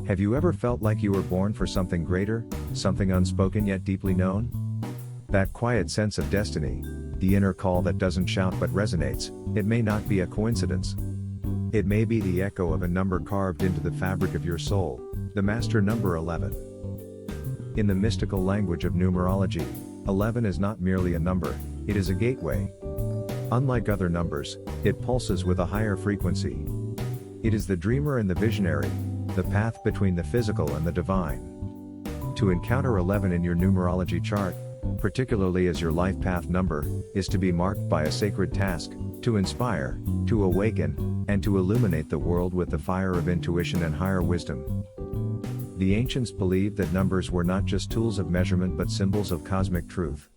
Have you ever felt like you were born for something greater, something unspoken yet deeply known? That quiet sense of destiny, the inner call that doesn't shout but resonates, it may not be a coincidence. It may be the echo of a number carved into the fabric of your soul, the master number 11. In the mystical language of numerology, 11 is not merely a number, it is a gateway. Unlike other numbers, it pulses with a higher frequency. It is the dreamer and the visionary, the path between the physical and the divine. To encounter 11 in your numerology chart, particularly as your life path number, is to be marked by a sacred task, to inspire, to awaken, and to illuminate the world with the fire of intuition and higher wisdom. The ancients believed that numbers were not just tools of measurement but symbols of cosmic truth.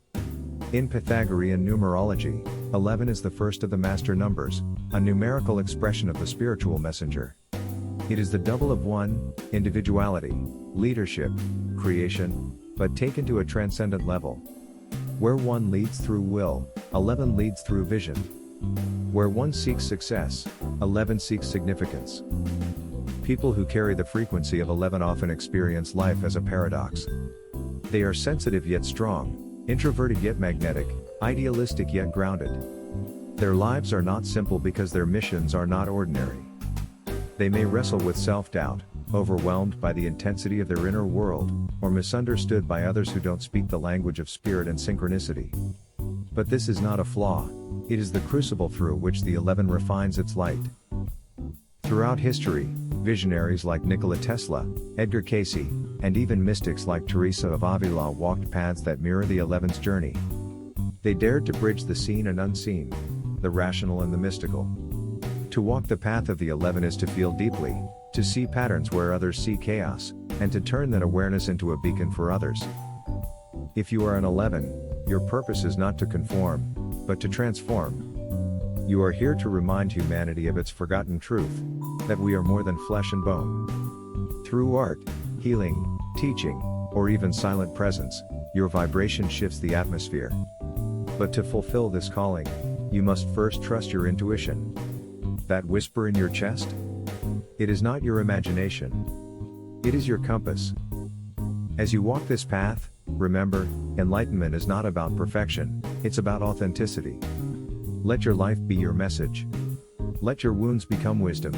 In Pythagorean numerology, 11 is the first of the master numbers, a numerical expression of the spiritual messenger. It is the double of one, individuality, leadership, creation, but taken to a transcendent level. Where one leads through will, 11 leads through vision. Where one seeks success, 11 seeks significance. People who carry the frequency of 11 often experience life as a paradox. They are sensitive yet strong, introverted yet magnetic, idealistic yet grounded. Their lives are not simple because their missions are not ordinary. They may wrestle with self-doubt, overwhelmed by the intensity of their inner world, or misunderstood by others who don't speak the language of spirit and synchronicity. But this is not a flaw, it is the crucible through which the 11 refines its light. Throughout history, visionaries like Nikola Tesla, Edgar Cayce, and even mystics like Teresa of Avila walked paths that mirror the 11's journey. They dared to bridge the seen and unseen, the rational and the mystical. To walk the path of the 11 is to feel deeply, to see patterns where others see chaos, and to turn that awareness into a beacon for others. If you are an 11, your purpose is not to conform, but to transform. You are here to remind humanity of its forgotten truth, that we are more than flesh and bone. Through art, healing, teaching, or even silent presence, your vibration shifts the atmosphere. But to fulfill this calling, you must first trust your intuition. That whisper in your chest? It is not your imagination. It is your compass. As you walk this path, remember, enlightenment is not about perfection, it's about authenticity. Let your life be your message. Let your wounds become wisdom.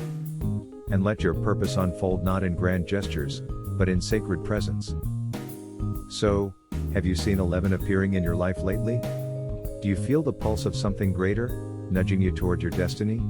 And let your purpose unfold not in grand gestures, but in sacred presence. So, have you seen 11 appearing in your life lately? Do you feel the pulse of something greater, nudging you toward your destiny?